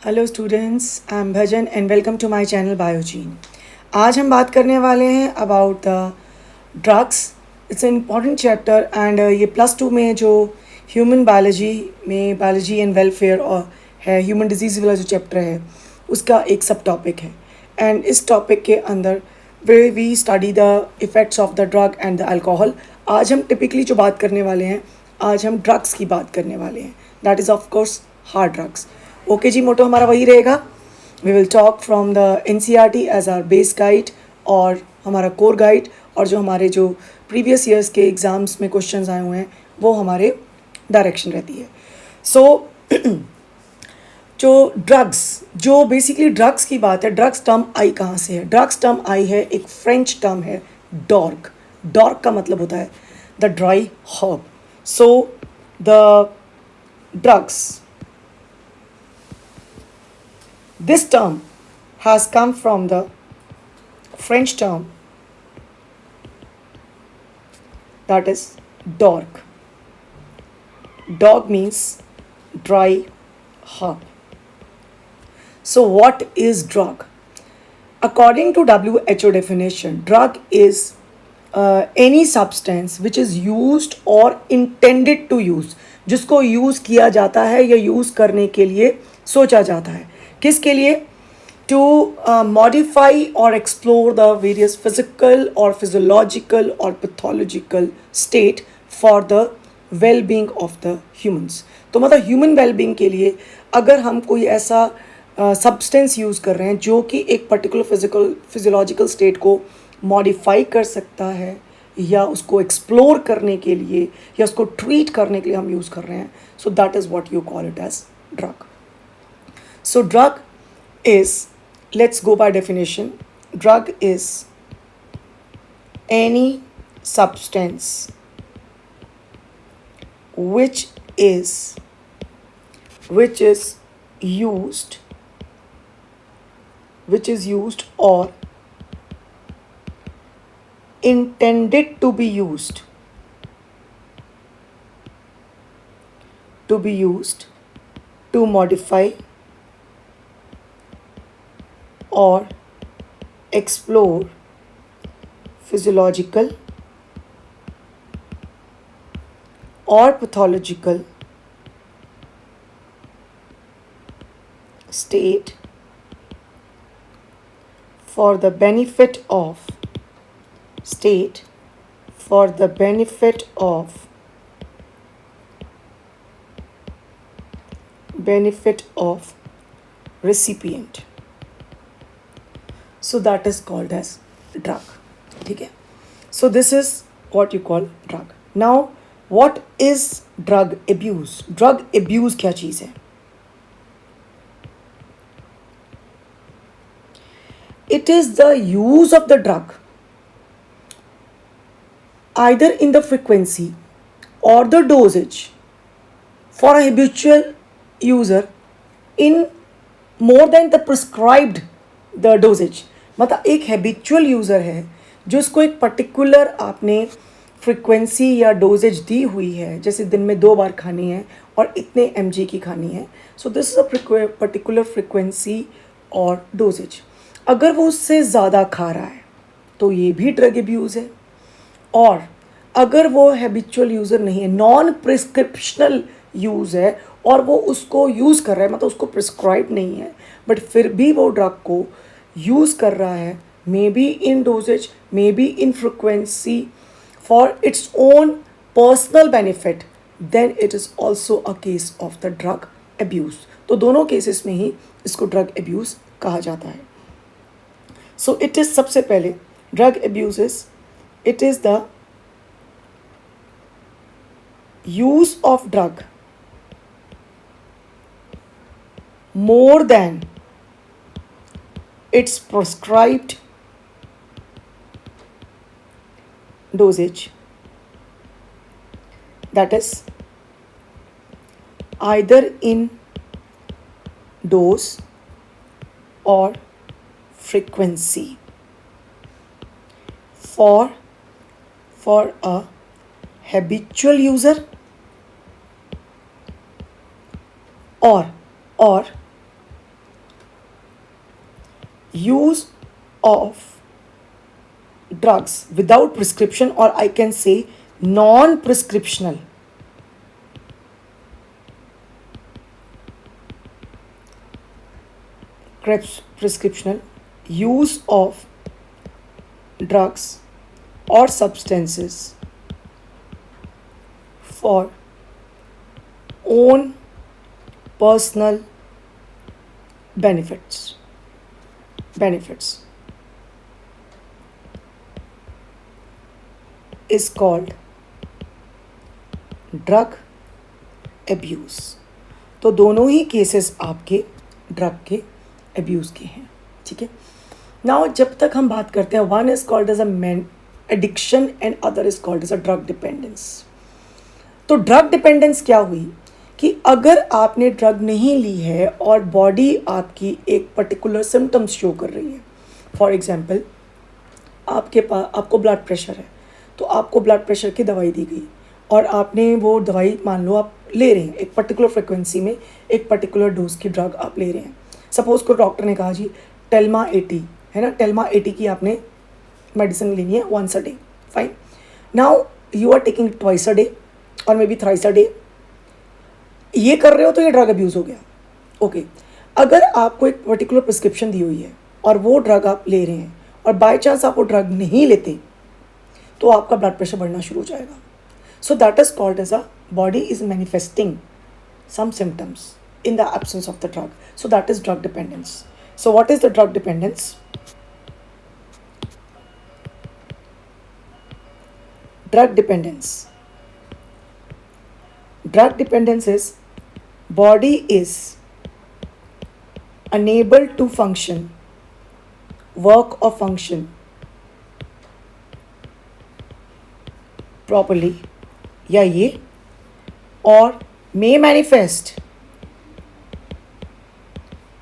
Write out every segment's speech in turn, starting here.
Hello students, I am Bhajan and welcome to my channel Biogene. आज हम बात करने वाले हैं about the drugs. It's an important chapter and ये +2 में जो ह्यूमन बायोलॉजी में बायोलॉजी एंड वेलफेयर और है ह्यूमन डिजीज़ वाला जो चैप्टर है उसका एक सब टॉपिक है। एंड इस टॉपिक के अंदर we study the effects of the drug and the alcohol. आज हम टिपिकली जो बात करने वाले हैं, आज हम ड्रग्स की बात करने वाले हैं, that is of course hard drugs. Okay जी, मोटो हमारा वही रहेगा। We will talk from the NCERT as our base guide और हमारा कोर गाइड, और जो हमारे जो प्रीवियस ईयर्स के एग्ज़ाम्स में क्वेश्चंस आए हुए हैं वो हमारे डायरेक्शन रहती है। सो जो ड्रग्स, जो बेसिकली ड्रग्स की बात है, ड्रग्स टर्म आई कहाँ से है? ड्रग्स टर्म आई है, एक फ्रेंच टर्म है, डॉर्क। डॉर्क का मतलब होता है the dry herb. So the drugs, this term has come from the French term that is dork. Dog means dry herb. So what is drug? According to WHO definition, drug is any substance which is used or intended to use, जिसको use किया जाता है या use करने के लिए सोचा जाता है। किसके लिए? टू मॉडिफाई और एक्सप्लोर द वेरियस फिजिकल और फिजियोलॉजिकल और pathological state for the well being of the humans. तो मतलब ह्यूमन वेल बींग के लिए अगर हम कोई ऐसा सब्सटेंस यूज़ कर रहे हैं जो कि एक पर्टिकुलर फिजियोलॉजिकल स्टेट को मॉडिफाई कर सकता है या उसको एक्सप्लोर करने के लिए या उसको ट्रीट करने के लिए हम यूज़ कर रहे हैं, so that is what you call it as drug. So drug is, let's go by definition, drug is any substance which is used or intended to be used to modify or explore physiological or pathological state for the benefit of recipient. So that is called as drug. ठीक है? So this is what you call drug. Now what is drug abuse? Drug abuse क्या चीज़ है? It is the use of the drug either in the frequency or the dosage for a habitual user in more than the prescribed the dosage. मतलब एक habitual user है जो उसको एक particular आपने frequency या डोजेज दी हुई है, जैसे दिन में 2 बार खानी है और इतने mg की खानी है। So this is a particular frequency और डोजेज। अगर वो उससे ज़्यादा खा रहा है तो ये भी ड्रग एब्यूज़ है। और अगर वो हैबिचुअल यूज़र नहीं है, नॉन प्रिस्क्रिप्शनल यूज़ है और वो उसको यूज़ कर रहा है, मतलब उसको प्रिस्क्राइब नहीं है, बट फिर भी वो ड्रग को यूज़ कर रहा है, maybe in doses, maybe in frequency for its own personal benefit, then it is also a case of the drug abuse. तो दोनों केसेस में ही इसको ड्रग एब्यूज़ कहा जाता है। सो इट इज़, सबसे पहले drug abuse is, it is the use of drug more than its prescribed dosage, that is either in dose or frequency for a habitual user or use of drugs without prescription, or I can say non-prescriptional prescriptional use of drugs or substances for own personal benefits is called drug abuse. तो दोनों ही cases आपके drug के abuse के हैं, ठीक है। Now जब तक हम बात करते हैं, one is called as a man addiction and other is called as a drug dependence. तो ड्रग डिपेंडेंस क्या हुई कि अगर आपने ड्रग नहीं ली है और बॉडी आपकी एक पर्टिकुलर सिम्टम्स शो कर रही है, फॉर एग्जांपल आपको ब्लड प्रेशर है, तो आपको ब्लड प्रेशर की दवाई दी गई और आपने वो दवाई मान लो आप ले रहे हैं एक पर्टिकुलर फ्रिक्वेंसी में, एक पर्टिकुलर डोज की ड्रग आप ले रहे हैं। सपोज को डॉक्टर ने कहा जी टेल्मा 80 है ना, टेल्मा 80 की आपने मेडिसिन लेनी है once a day, fine. Now you are taking twice a day और maybe thrice a day, ये कर रहे हो तो ये ड्रग अब्यूज़ हो गया। ओके अगर आपको एक पर्टिकुलर प्रिस्क्रिप्शन दी हुई है और वो ड्रग आप ले रहे हैं और बाय चांस आप वो ड्रग नहीं लेते तो आपका ब्लड प्रेशर बढ़ना शुरू हो जाएगा। So that is called as a body is manifesting some symptoms in the absence of the drug. So that is drug dependence. So what is the drug dependence? Drug dependence. Drug dependence is body is unable to function, work or function properly, या ये, or may manifest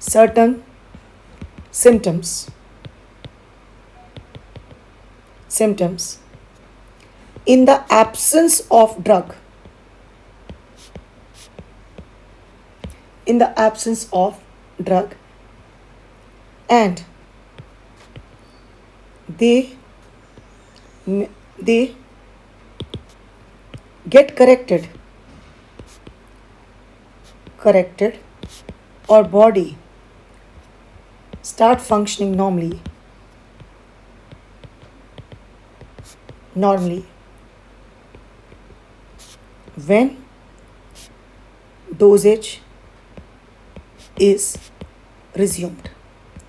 certain symptoms in the absence of drug, and they get corrected or body start functioning normally when dosage is resumed,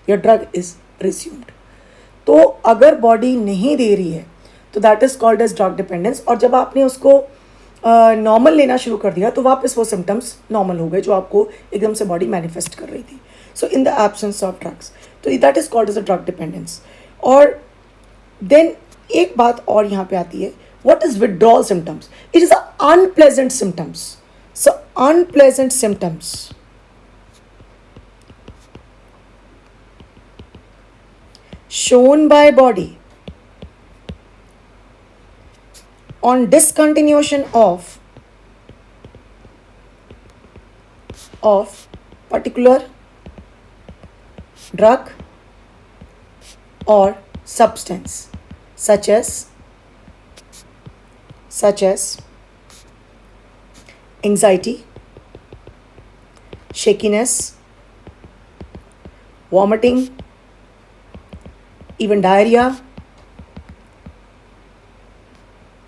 your drug is resumed। तो अगर body नहीं दे रही है तो that is called as drug dependence, और जब आपने उसको नॉर्मल लेना शुरू कर दिया तो वापस वो सिम्टम्स नॉर्मल हो गए जो आपको एकदम से बॉडी मैनिफेस्ट कर रही थी। So in the absence of drugs, तो that is called as a drug dependence. और देन एक बात और यहाँ पे आती है, what is withdrawal symptoms? It is unpleasant symptoms. So unpleasant symptoms shown by body on discontinuation of particular drug or substance such as anxiety, shakiness, vomiting, even diarrhea,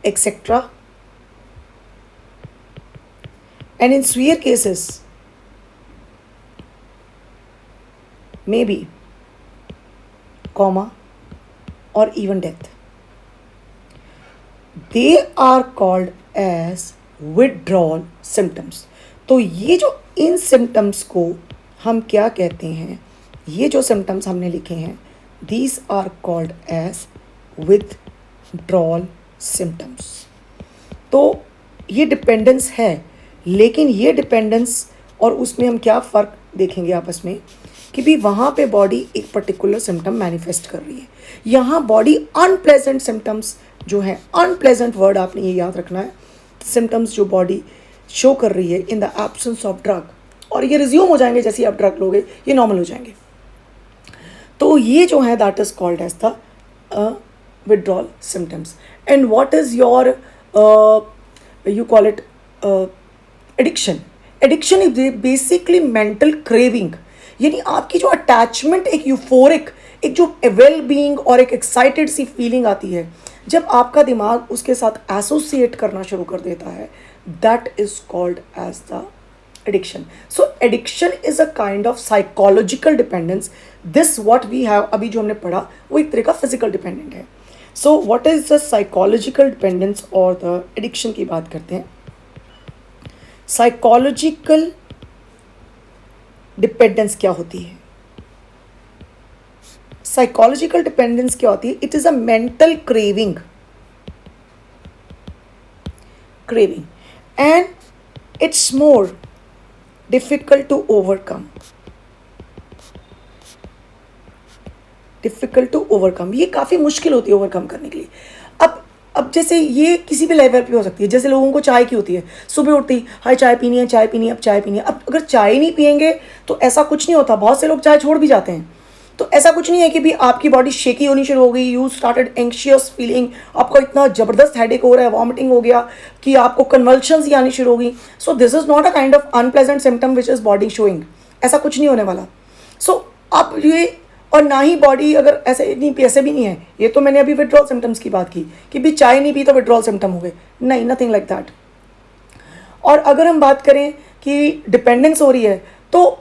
etc. And in severe cases, maybe coma or even death. They are called as withdrawal symptoms. तो ये जो इन symptoms को हम क्या कहते हैं, ये जो symptoms हमने लिखे हैं, these are called as withdrawal symptoms। तो ये डिपेंडेंस है, लेकिन ये डिपेंडेंस और उसमें हम क्या फ़र्क देखेंगे आपस में कि भी वहाँ पे बॉडी एक पर्टिकुलर सिम्टम मैनिफेस्ट कर रही है, यहाँ बॉडी अनप्लेजेंट सिम्टम्स जो है, अनप्लेजेंट वर्ड आपने ये याद रखना है, सिम्टम्स जो बॉडी शो कर रही है इन द एब्सेंस ऑफ ड्रग, और ये रिज्यूम हो जाएंगे जैसे ही आप ड्रग लोगे, ये नॉर्मल हो जाएंगे। तो ये जो है that is called as the withdrawal symptoms. And what is your you call it addiction? Addiction is basically mental craving. यानी आपकी जो अटैचमेंट, एक यूफोरिक, एक जो वेल बीइंग और एक एक्साइटेड सी फीलिंग आती है जब आपका दिमाग उसके साथ एसोसिएट करना शुरू कर देता है, that is called as the addiction. So addiction is a kind of psychological dependence. This what we have अभी जो हमने पढ़ा वो एक तरह का physical dependent है. So what is the psychological dependence और the addiction की बात करते हैं. Psychological dependence क्या होती है? Psychological dependence क्या होती है? It is a mental craving and it's more difficult to overcome. ये काफ़ी मुश्किल होती है ओवरकम करने के लिए. अब जैसे ये किसी भी लेवल पे हो सकती है. जैसे लोगों को चाय की होती है, सुबह उठते ही हाय चाय पीनी है, चाय पीनी है, अब चाय पीनी है. अब अगर चाय नहीं पियेंगे तो ऐसा कुछ नहीं होता. बहुत से लोग चाय छोड़ भी जाते हैं. तो ऐसा कुछ नहीं है कि भी आपकी बॉडी शेकी होनी शुरू हो गई, यू स्टार्टेड एंक्शियस फीलिंग, आपको इतना ज़बरदस्त हेडेक हो रहा है, वॉमिटिंग हो गया कि आपको कन्वल्शंस ही आनी शुरू हो गई. So this is not a kind of unpleasant symptom which is body showing. ऐसा कुछ नहीं होने वाला. सो आप ये, और ना ही बॉडी अगर ऐसे भी नहीं है. ये तो मैंने अभी विड्रॉल सिम्टम्स की बात की कि भी चाय नहीं पी तो विड्रॉल सिम्टम हो गए. नहीं, नथिंग लाइक दैट. और अगर हम बात करें कि डिपेंडेंस हो रही है तो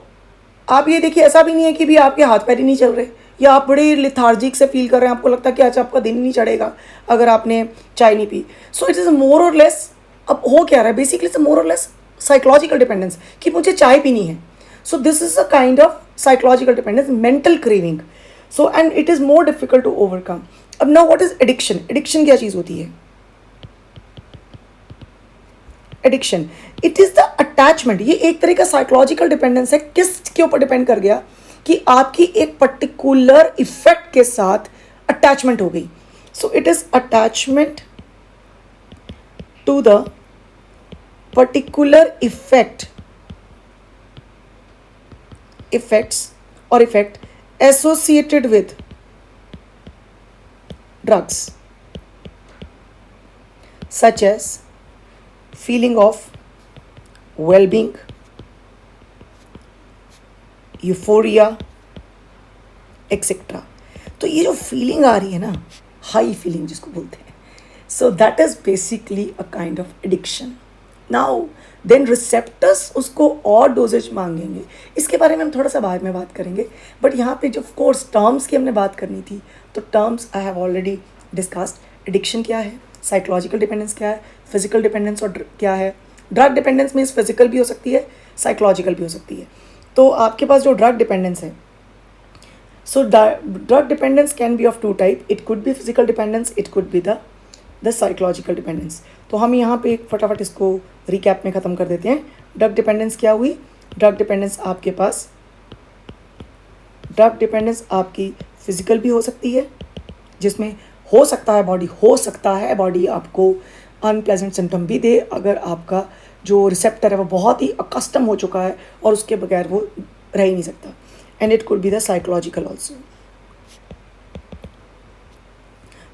आप ये देखिए, ऐसा भी नहीं है कि भी आपके हाथ पैर ही नहीं चल रहे या आप बड़े लिथार्जिक से फील कर रहे हैं, आपको लगता है कि अच्छा आपका दिन ही नहीं चढ़ेगा अगर आपने चाय नहीं पी. सो इट इज़ मोर और लेस, अब हो क्या रहा है बेसिकली, इट्स मोर और लेस साइकोलॉजिकल डिपेंडेंस कि मुझे चाय पीनी है. So this is a kind of psychological dependence, mental craving. So and it is more difficult to overcome. अब now what is addiction? Addiction क्या चीज़ होती है? Addiction, it is the attachment. ये एक तरह का साइकोलॉजिकल डिपेंडेंस है. किसके ऊपर डिपेंड कर गया? कि आपकी एक पर्टिकुलर इफेक्ट के साथ अटैचमेंट हो गई. So it is attachment to the particular effects और effect associated with drugs such as feeling of well-being, euphoria, etc. तो ये जो फीलिंग आ रही है ना, हाई फीलिंग जिसको बोलते हैं, so that is basically a kind of addiction. Now then receptors उसको और डोजेज मांगेंगे. इसके बारे में हम थोड़ा सा बाद में बात करेंगे. बट यहाँ पे जो कोर्स टर्म्स की हमने बात करनी थी, तो terms I have already discussed. Addiction क्या है, साइकोलॉजिकल डिपेंडेंस क्या है, फिजिकल डिपेंडेंस और क्या है. ड्रग डिपेंडेंस मीन्स फिजिकल भी हो सकती है, साइकोलॉजिकल भी हो सकती है. तो आपके पास जो ड्रग डिपेंडेंस है, so drug dependence can be of two type. It could be physical dependence, it could be the psychological dependence. तो हम यहाँ पे फटाफट इसको रिकैप में ख़त्म कर देते हैं. ड्रग डिपेंडेंस क्या हुई? ड्रग डिपेंडेंस आपके पास, ड्रग डिपेंडेंस आपकी फिजिकल भी हो सकती है, जिसमें हो सकता है बॉडी आपको अनप्लेजेंट सिम्टम भी दे अगर आपका जो रिसेप्टर है वो बहुत ही अकस्टम हो चुका है और उसके बगैर वो रह ही नहीं सकता. And it could be the psychological also.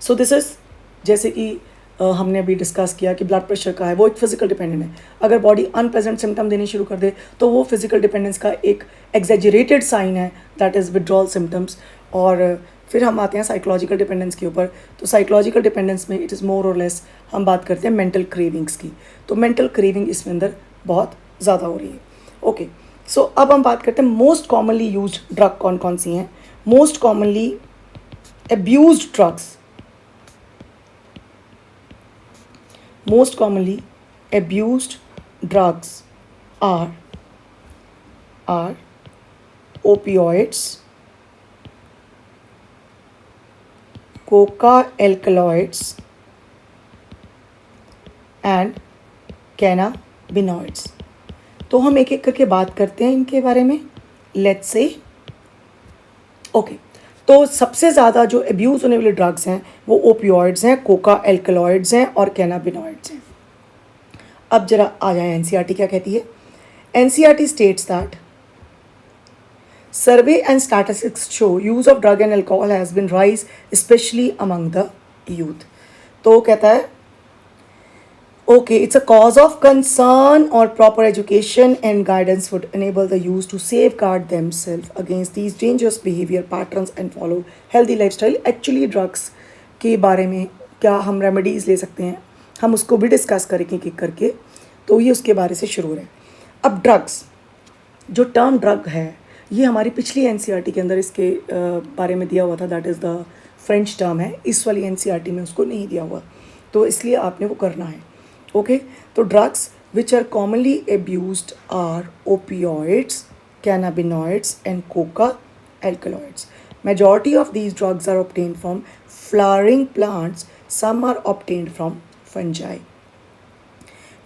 So this is, जैसे कि हमने अभी डिस्कस किया कि ब्लड प्रेशर का है, वो एक फिजिकल डिपेंडेंट है. अगर बॉडी अनप्लेजेंट सिम्टम देने शुरू कर दे तो वो फिजिकल डिपेंडेंस का एक एग्जेजरेटेड साइन है, दैट इज़ विड्रॉल सिम्टम्स. और फिर हम आते हैं साइकोलॉजिकल डिपेंडेंस के ऊपर. तो साइकोलॉजिकल डिपेंडेंस में इट इज़ मोर और लेस हम बात करते हैं मेंटल क्रेविंग्स की. तो मेंटल क्रेविंग इसमें अंदर बहुत ज़्यादा हो रही है. ओके, सो अब हम बात करते हैं मोस्ट कॉमनली यूज्ड ड्रग कौन कौन सी हैं. Most commonly abused drugs, most commonly abused drugs are opioids, coca alkaloids and cannabinoids. तो हम एक एक करके बात करते हैं इनके बारे में. लेट्स से ओके, तो सबसे ज़्यादा जो अब्यूज़ होने वाले ड्रग्स हैं वो ओपियोइड्स हैं, कोका एल्कलॉइड्स हैं और कैनाबिनॉइड्स हैं. अब जरा आ जाए एनसीईआरटी क्या कहती है. NCERT states that Survey and statistics show use of drug and alcohol has been rise especially among the youth. तो कहता है okay, it's a cause of concern or proper education and guidance would enable the youth to safeguard themselves against these dangerous behavior patterns and follow healthy lifestyle. Actually drugs के बारे में क्या हम remedies ले सकते हैं, हम उसको भी डिस्कस करेंगे एक करके. तो ये उसके बारे से शुरू है. अब ड्रग्स, जो टर्म ड्रग है ये हमारी पिछली एनसीईआरटी के अंदर इसके बारे में दिया हुआ था. That is the French term है. इस वाली एनसीईआरटी में उसको नहीं दिया हुआ, तो इसलिए आपने वो करना है. ओके, तो drugs which are commonly abused are opioids, cannabinoids and coca alkaloids. Majority of these drugs are obtained from flowering plants. Some are obtained from fungi.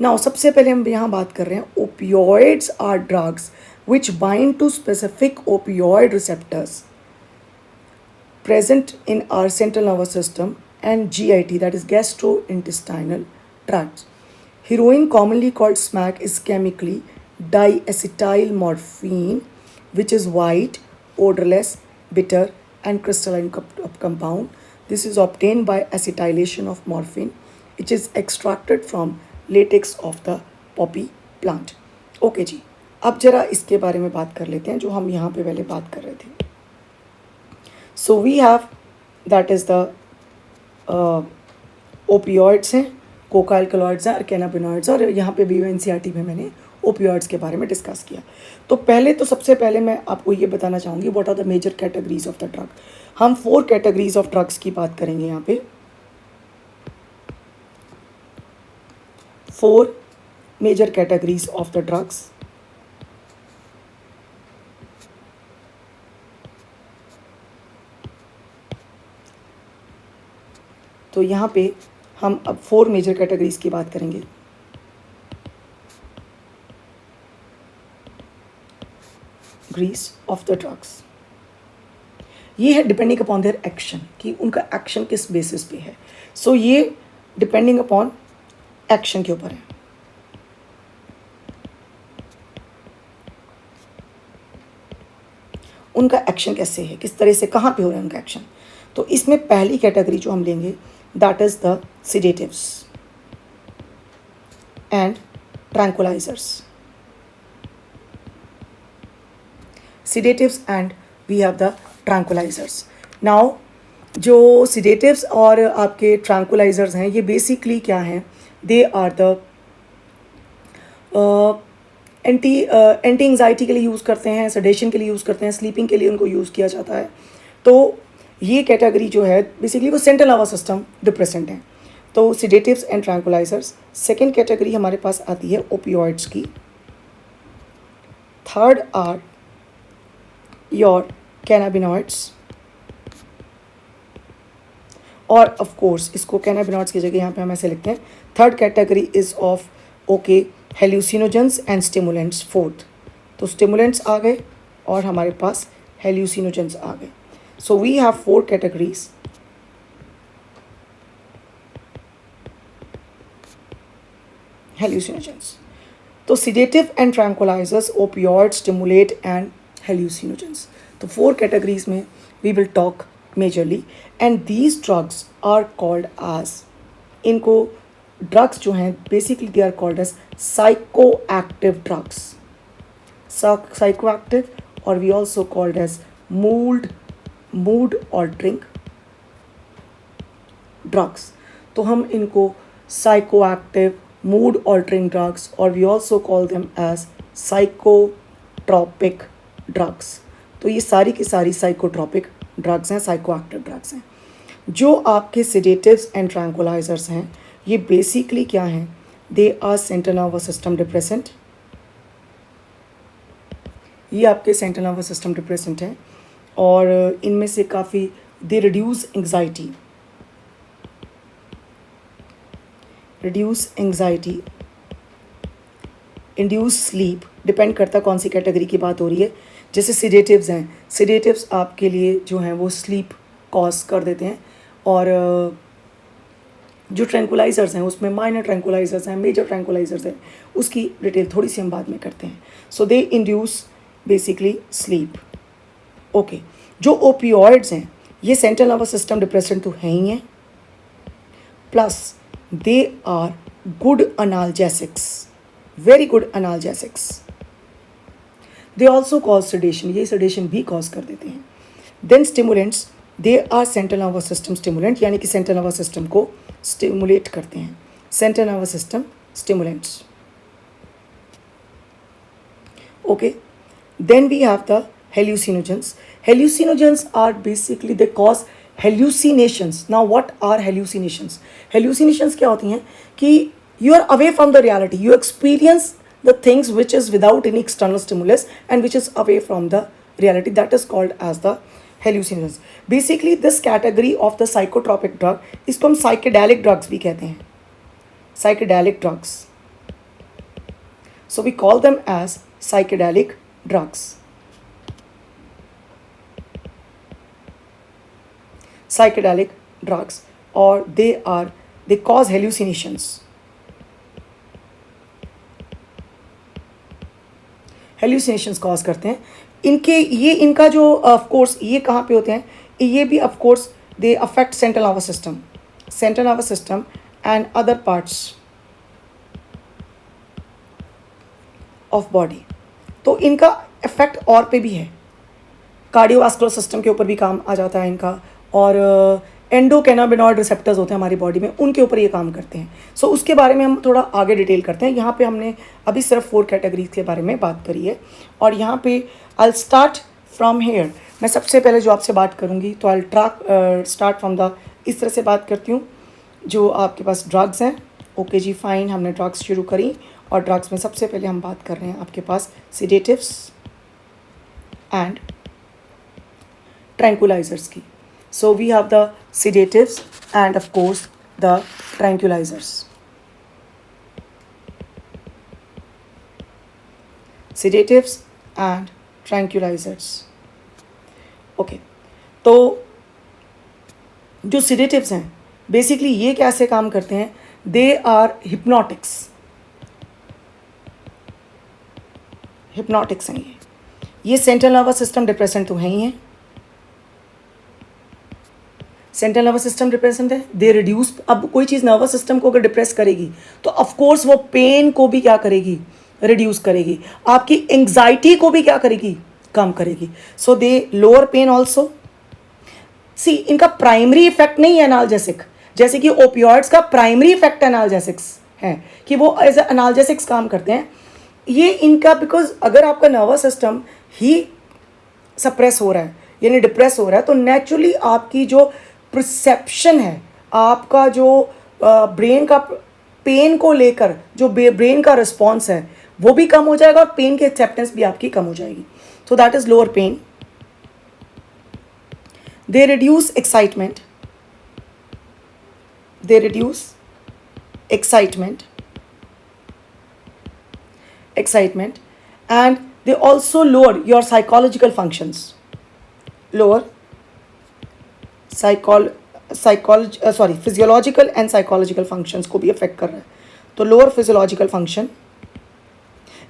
Now सबसे पहले हम यहाँ बात कर रहे हैं opioids are drugs which bind to specific opioid receptors present in our central nervous system and GIT, that is gastrointestinal tract. Heroin, commonly called smack, is chemically diacetyl morphine, which is white, odorless, bitter and crystalline compound. This is obtained by acetylation of morphine, which is extracted from latex of the poppy plant. Okay जी, अब जरा इसके बारे में बात कर लेते हैं जो हम यहाँ पे पहले बात कर रहे थे. So we have that is the opioids हैं, कोका अल्कलॉइड्स हैं और कैनाबिनॉइड्स, और यहाँ पे भी एनसीईआरटी में मैंने ओपियोइड्स के बारे में डिस्कस किया. तो पहले तो सबसे पहले मैं आपको ये बताना चाहूँगी what are the major categories of the drug. हम 4 कैटेगरीज ऑफ ड्रग्स की बात करेंगे यहाँ पे. 4 major categories of the drugs. तो यहाँ पे हम अब 4 मेजर कैटेगरीज की बात करेंगे. ग्रीस ऑफ द ड्रग्स, ये है डिपेंडिंग अपॉन देयर एक्शन, कि उनका एक्शन किस बेसिस पे है. सो ये डिपेंडिंग अपॉन एक्शन के ऊपर है. उनका एक्शन कैसे है, किस तरह से, कहाँ पे हो रहा है उनका एक्शन. तो इसमें पहली कैटेगरी जो हम लेंगे that is the sedatives and tranquillizers. Sedatives and we have the tranquillizers. Now जो सिडेटिव्स और आपके ट्रैंकुलाइजर्स हैं ये बेसिकली क्या हैं, they are the anti anxiety के लिए यूज़ करते हैं, सडेशन के लिए यूज़ करते हैं, स्लीपिंग के लिए उनको यूज़ किया जाता है. तो ये कैटेगरी जो है बेसिकली वो सेंट्रल नर्वस सिस्टम डिप्रेसेंट है. तो sedatives and tranquillizers. Second category हमारे पास आती है ओपियोइड्स की. थर्ड आर योर कैनाबिनॉइड्स, और ऑफ कोर्स इसको कैनाबिनॉइड्स की जगह यहाँ पे हम ऐसे लिखते हैं. Third category is of okay hallucinogens and stimulants. Fourth, तो स्टिमुलेंट्स आ गए और हमारे पास हेल्यूसिनोजेंस आ गए. So we have 4 categories. Hallucinogens, तो sedative and tranquillizers, opioid, stimulate and hallucinogens. तो 4 कैटेगरीज में we will talk majorly. And these drugs are called as, इनको ड्रग्स जो हैं basically they are called as psycho active drugs. Psycho active, और we also called as mood altering drugs. तो हम इनको psycho active, mood altering drugs, और we also call them as psychotropic drugs. तो ये सारी की सारी साइकोट्रॉपिक ड्रग्स हैं, साइको एक्टिव ड्रग्स हैं. जो आपके सिडेटिव्स एंड ट्रैंकुलाइजर्स हैं ये बेसिकली क्या हैं, they are central nervous system depressant. ये आपके सेंट्रल नर्वस सिस्टम डिप्रेसेंट हैं और इनमें से काफ़ी they reduce anxiety, induce sleep. Depend करता कौन सी कैटेगरी की बात हो रही है. जैसे सिडेटिव्स हैं, सिडेटिव्स आपके लिए जो हैं वो स्लीप कॉज कर देते हैं, और जो ट्रैंकुलाइजर्स हैं उसमें माइनर ट्रैंकुलाइजर्स हैं, मेजर ट्रैंकुलाइजर्स हैं, उसकी डिटेल थोड़ी सी हम बाद में करते हैं. So they induce basically sleep. Okay, जो ओपियोइड्स हैं ये सेंट्रल नर्वस सिस्टम डिप्रेसेंट तो है ही हैं, plus they are good analgesics, very good analgesics. They also cause sedation, ये सेडेशन भी कॉज कर देते हैं। Then stimulants, they are central nervous system stimulant, यानी कि सेंट्रल नर्वस सिस्टम को स्टिमुलेट करते हैं, central nervous system stimulants. Okay, then we have the hallucinogens. Hallucinogens are basically they cause hallucinations. Now what are hallucinations? Hallucinations क्या होती हैं कि you are away from the reality, you experience the things which is without any external stimulus and which is away from the reality, that is called as the hallucinogens. Basically this category of the psychotropic drug, इसको हम psychedelic drugs भी कहते हैं, psychedelic drugs. So we call them as psychedelic drugs. Psychedelic drugs, or they cause hallucinations. Hallucinations cause करते हैं इनके, ये इनका जो of course ये कहाँ पे होते हैं, ये भी of course they affect central nervous system and other parts of body. तो इनका इफेक्ट और पे भी है, कार्डियोवास्कुलर सिस्टम के ऊपर भी काम आ जाता है इनका, और एंडोकैनाबिनॉइड रिसेप्टर्स होते हैं हमारी बॉडी में, उनके ऊपर ये काम करते हैं। सो उसके बारे में हम थोड़ा आगे डिटेल करते हैं। यहाँ पे हमने अभी सिर्फ 4 कैटेगरीज के बारे में बात करी है, और यहाँ पे आई स्टार्ट फ्रॉम हेयर। मैं सबसे पहले जो आपसे बात करूँगी तो आई स्टार्ट फ्रॉम द, इस तरह से बात करती हूँ। जो आपके पास ड्रग्स हैं, ओके जी फाइन, हमने ड्रग्स शुरू करी, और ड्रग्स में सबसे पहले हम बात कर रहे हैं आपके पास सिडेटिव्स एंड ट्रैंकुलाइजर्स की। So we have the sedatives and of course the tranquillizers. Sedatives and tranquillizers, okay. तो जो सिडेटिव्स हैं बेसिकली ये कैसे काम करते हैं, दे आर हिप्नोटिक्स हैं ये सेंट्रल नर्वस सिस्टम डिप्रेसेंट तो है ही हैं, सेंट्रल नर्वस सिस्टम डिप्रेसेंट है, दे रिड्यूस। अब कोई चीज़ नर्वस सिस्टम को अगर डिप्रेस करेगी तो ऑफ कोर्स वो पेन को भी क्या करेगी, रिड्यूस करेगी, आपकी एंग्जाइटी को भी क्या करेगी, कम करेगी। सो दे लोअर पेन ऑल्सो। सी, इनका प्राइमरी इफेक्ट नहीं है एनाल्जेसिक, जैसे कि ओपियोइड्स का प्राइमरी इफेक्ट एनाल्जेसिक्स है कि वो एज एनाल्जेसिक्स काम करते हैं। ये इनका, बिकॉज अगर आपका नर्वस सिस्टम ही सप्रेस हो रहा है यानी डिप्रेस हो रहा है, तो नेचुरली आपकी जो परसेप्शन है, आपका जो ब्रेन का पेन को लेकर जो ब्रेन का रिस्पॉन्स है वो भी कम हो जाएगा, और पेन की एक्सेप्टेंस भी आपकी कम हो जाएगी। So that is lower pain. They reduce excitement, they reduce excitement and they also lower your psychological functions, lower physiological and psychological functions को भी affect कर रहा है। तो lower physiological function,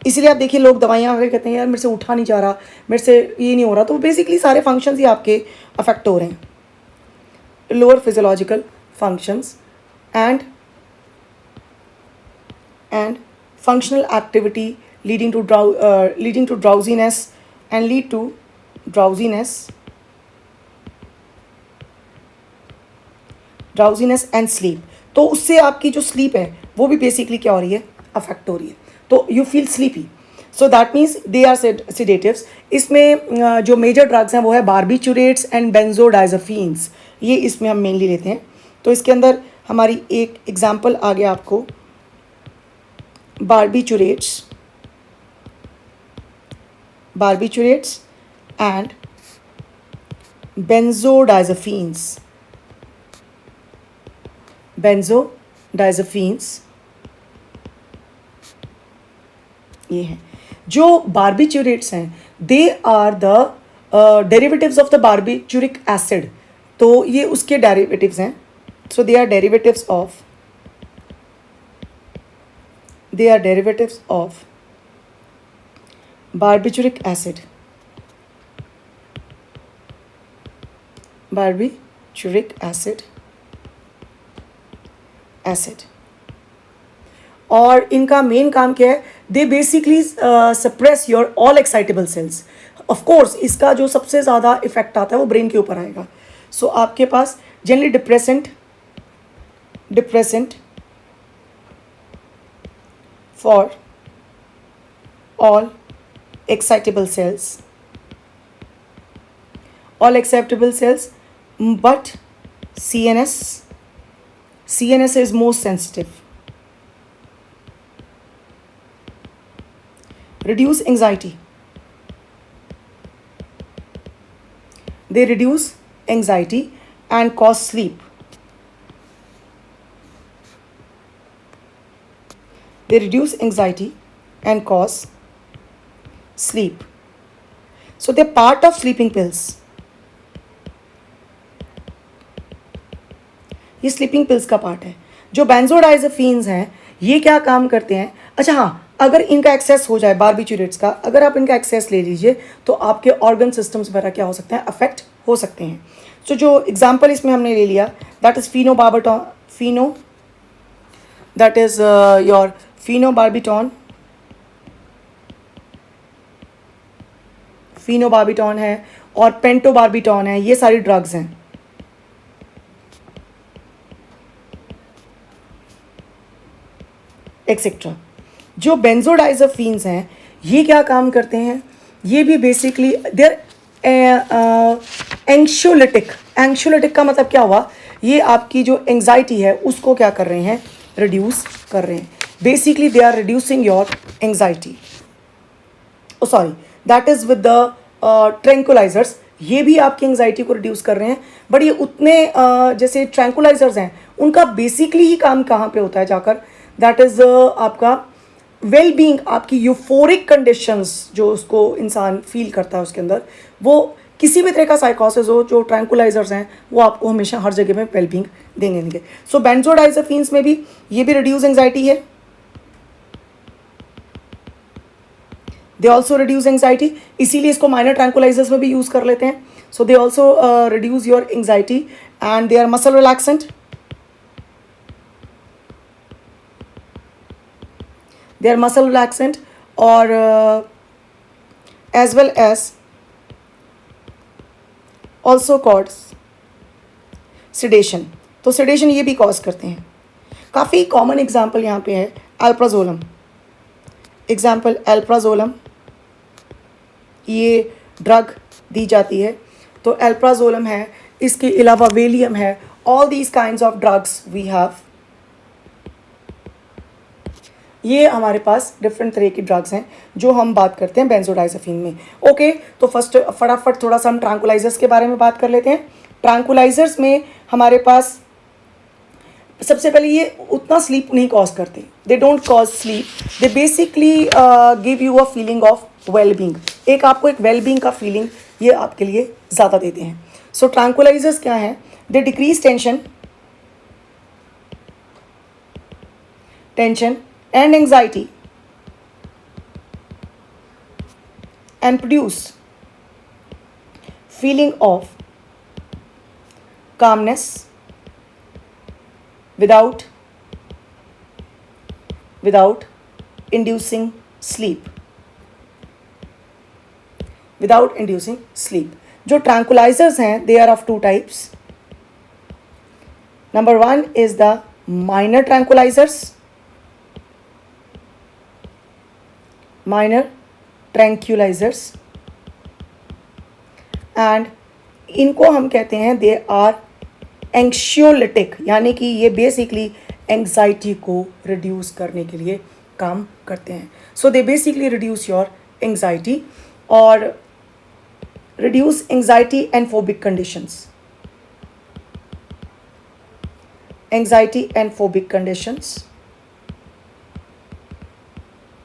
इसलिए आप देखिए लोग दवाइयाँ आगे कहते हैं यार मेरे से उठा नहीं जा रहा, मेरे से ये नहीं हो रहा, तो बेसिकली सारे फंक्शंस ही आपके अफेक्ट हो रहे हैं। Lower physiological functions and functional activity leading to drowsiness and lead to drowsiness and sleep। तो उससे आपकी जो स्लीप है वो भी बेसिकली क्या हो रही है, अफेक्ट हो रही है, तो you feel sleepy. So that means they are sedatives. इसमें जो मेजर ड्रग्स हैं वो है बार्बिचुरेट्स एंड बेंजोडाइज़ेपिन्स, ये इसमें हम मेनली लेते हैं। तो इसके अंदर हमारी एक एग्जाम्पल आ गया आपको, बार्बिचुरेट्स एंड बेंजोडाइज़ेपिन्स। ये हैं जो बार्बिचुरेट्स हैं, they are the derivatives of the barbituric acid, तो ये उसके डेरिवेटिव्स हैं। So they are derivatives of barbituric acid, barbituric acid. और इनका मेन काम क्या है? They basically suppress your all excitable cells. Of course इसका जो सबसे ज़्यादा इफेक्ट आता है वो ब्रेन के ऊपर आएगा. सो आपके पास generally depressant for all excitable cells, but CNS is most sensitive. Reduce anxiety. They reduce anxiety and cause sleep. They reduce anxiety and cause sleep. So they're part of sleeping pills. ये sleeping pills का part है. जो बेंजोडाइज़ेपिन्स हैं ये क्या काम करते हैं? अच्छा हाँ, अगर इनका एक्सेस हो जाए, बार्बिट्यूरेट्स का अगर आप इनका एक्सेस ले लीजिए तो आपके ऑर्गन सिस्टम्स वगैरह क्या हो सकते हैं? अफेक्ट हो सकते हैं. सो जो एग्जाम्पल इसमें हमने ले लिया दैट इज़ योर फिनोबार्बिटॉन है और पेंटोबार्बिटॉन है. ये सारी ड्रग्स हैं. एक्सेट्रा. जो बेंजोडाइज़ेपिन्स हैं ये क्या काम करते हैं? ये भी बेसिकली देर एंक्शोलिटिक का मतलब क्या हुआ? ये आपकी जो एंग्जाइटी है उसको क्या कर रहे हैं? रिड्यूस कर रहे हैं. Basically they are reducing your anxiety. Sorry, that is with the tranquillisers. ये भी आपकी एंग्जाइटी को रिड्यूस कर रहे हैं. बट ये उतने जैसे ट्रैंकुलाइजर्स हैं उनका बेसिकली ही काम कहाँ पे होता है जाकर? दैट इज़ आपका वेल बीइंग, आपकी यूफोरिक कंडीशंस जो उसको इंसान फील करता है उसके अंदर, वो किसी भी तरह का साइकोसिस हो, जो ट्रैंकुलाइजर्स हैं वो आपको हमेशा हर जगह में वेल बीइंग देंगे. सो बेंजोडाइज़ेपिन्स में भी ये भी रिड्यूस एंग्जाइटी है. दे ऑल्सो रिड्यूस एंग्जाइटी. इसीलिए इसको माइनर ट्रैंकुलाइजर्स में भी यूज़ कर लेते हैं. So they also reduce your anxiety and they are muscle relaxant. They are muscle relaxant or as well as also cause sedation. तो sedation ये भी cause करते हैं. काफ़ी common example यहाँ पे है alprazolam. Example alprazolam, ये drug दी जाती है. तो alprazolam है, इसके अलावा Valium है. All these kinds of drugs we have. ये हमारे पास डिफरेंट तरह की ड्रग्स हैं जो हम बात करते हैं बेंजोडाइज़ेपिन में. ओके, तो फर्स्ट फटाफट थोड़ा सा हम ट्रैंकुलाइजर्स के बारे में बात कर लेते हैं. ट्रैंकुलाइजर्स में हमारे पास सबसे पहले ये उतना स्लीप नहीं कॉज करते. They don't cause sleep. They basically give you a feeling of well being. एक आपको एक वेल बीइंग का फीलिंग ये आपके लिए ज़्यादा देते हैं. सो ट्रैंकुलाइजर्स क्या हैं? They decrease tension and anxiety and produce feeling of calmness without inducing sleep. जो tranquilizers हैं they are of two types. Number one is the minor tranquilizers. And इनको हम कहते हैं दे आर एंक्शियोलिटिक, यानी कि ये बेसिकली एंग्जाइटी को रिड्यूस करने के लिए काम करते हैं. So they basically reduce your anxiety और reduce anxiety and phobic conditions.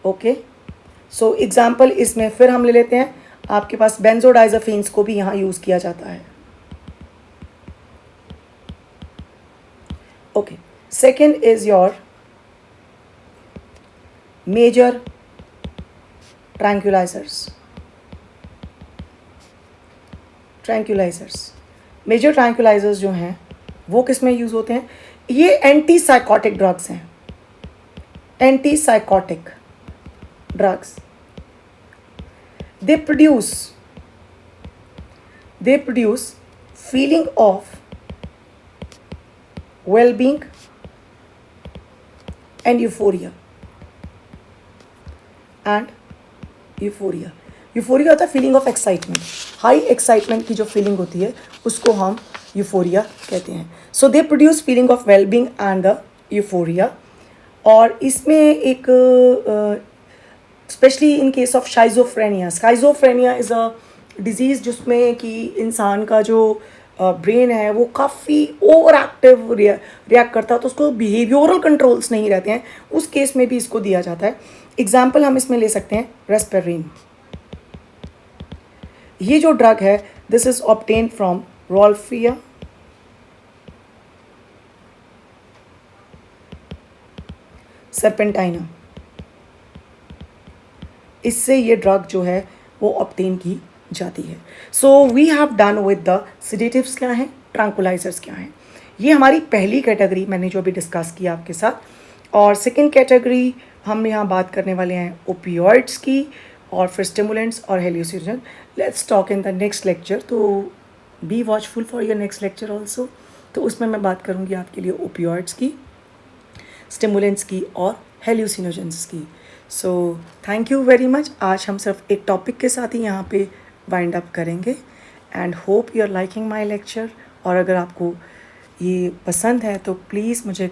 Okay, so example इसमें फिर हम ले लेते हैं. आपके पास बेंजोडाइज़ेपिन्स को भी यहाँ यूज़ किया जाता है. Okay, second is your major tranquillisers. Major tranquillisers जो हैं वो किस में यूज़ होते हैं? ये एंटी साइकोटिक ड्रग्स हैं, anti psychotic drugs. They produce feeling of well-being and euphoria euphoria होता है feeling of excitement, high excitement की जो फीलिंग होती है उसको हम यूफोरिया कहते हैं। So they produce feeling of wellbeing and the euphoria. और इसमें एक specially in case of schizophrenia is a disease जिसमें कि इंसान का जो ब्रेन है वो काफ़ी ओवर एक्टिव रिएक्ट करता है, तो उसको बिहेवियरल कंट्रोल्स नहीं रहते हैं, उस केस में भी इसको दिया जाता है। एग्जाम्पल हम इसमें ले सकते हैं रेस्पेरिन। ये जो ड्रग है this is obtain from rauwolfia serpentina. इससे ये ड्रग जो है वो ऑब्टेन की जाती है। So we have done with the sedatives क्या हैं, ट्रैंक्विलाइजर्स क्या हैं। ये हमारी पहली कैटेगरी मैंने जो अभी डिस्कस किया आपके साथ। और सेकेंड कैटेगरी हम यहाँ बात करने वाले हैं ओपियोइड्स की, और फिर स्टिमुलेंट्स और hallucinogen. Let's talk in the next lecture, तो be watchful for your next lecture also. तो उसमें मैं बात करूँगी आपके लिए ओपियोइड्स की, स्टिमुलेंट्स की और हेल्यूसिनोजेंस की। So thank you very much. आज हम सिर्फ एक टॉपिक के साथ ही यहाँ पे वाइंड अप करेंगे and hope you are liking my lecture. और अगर आपको ये पसंद है तो प्लीज़ मुझे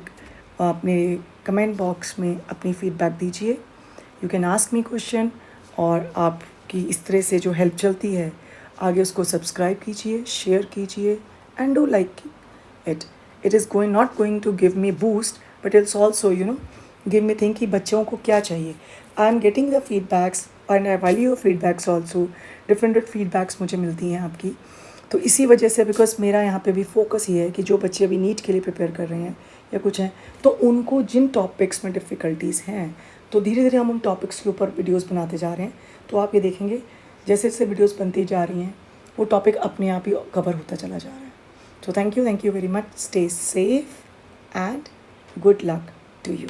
अपने कमेंट बॉक्स में अपनी फीडबैक दीजिए। You can ask me question, और आपकी इस तरह से जो हेल्प चलती है आगे उसको सब्सक्राइब कीजिए, शेयर कीजिए and do like it. It is not going to give me boost but it's also give me think कि बच्चों को क्या चाहिए। I am getting the feedbacks and I value your feedbacks also. Different feedbacks मुझे मिलती हैं आपकी, तो इसी वजह से बिकॉज मेरा यहाँ पे भी फोकस ये है कि जो बच्चे अभी नीट के लिए प्रिपेयर कर रहे हैं या कुछ हैं, तो उनको जिन टॉपिक्स में डिफ़िकल्टीज़ हैं तो धीरे धीरे हम उन टॉपिक्स के ऊपर वीडियोस बनाते जा रहे हैं। तो आप ये देखेंगे जैसे जैसे वीडियोस बनती जा रही हैं वो टॉपिक अपने आप ही कवर होता चला जा रहा है। तो thank you very much. Stay safe and good luck to you.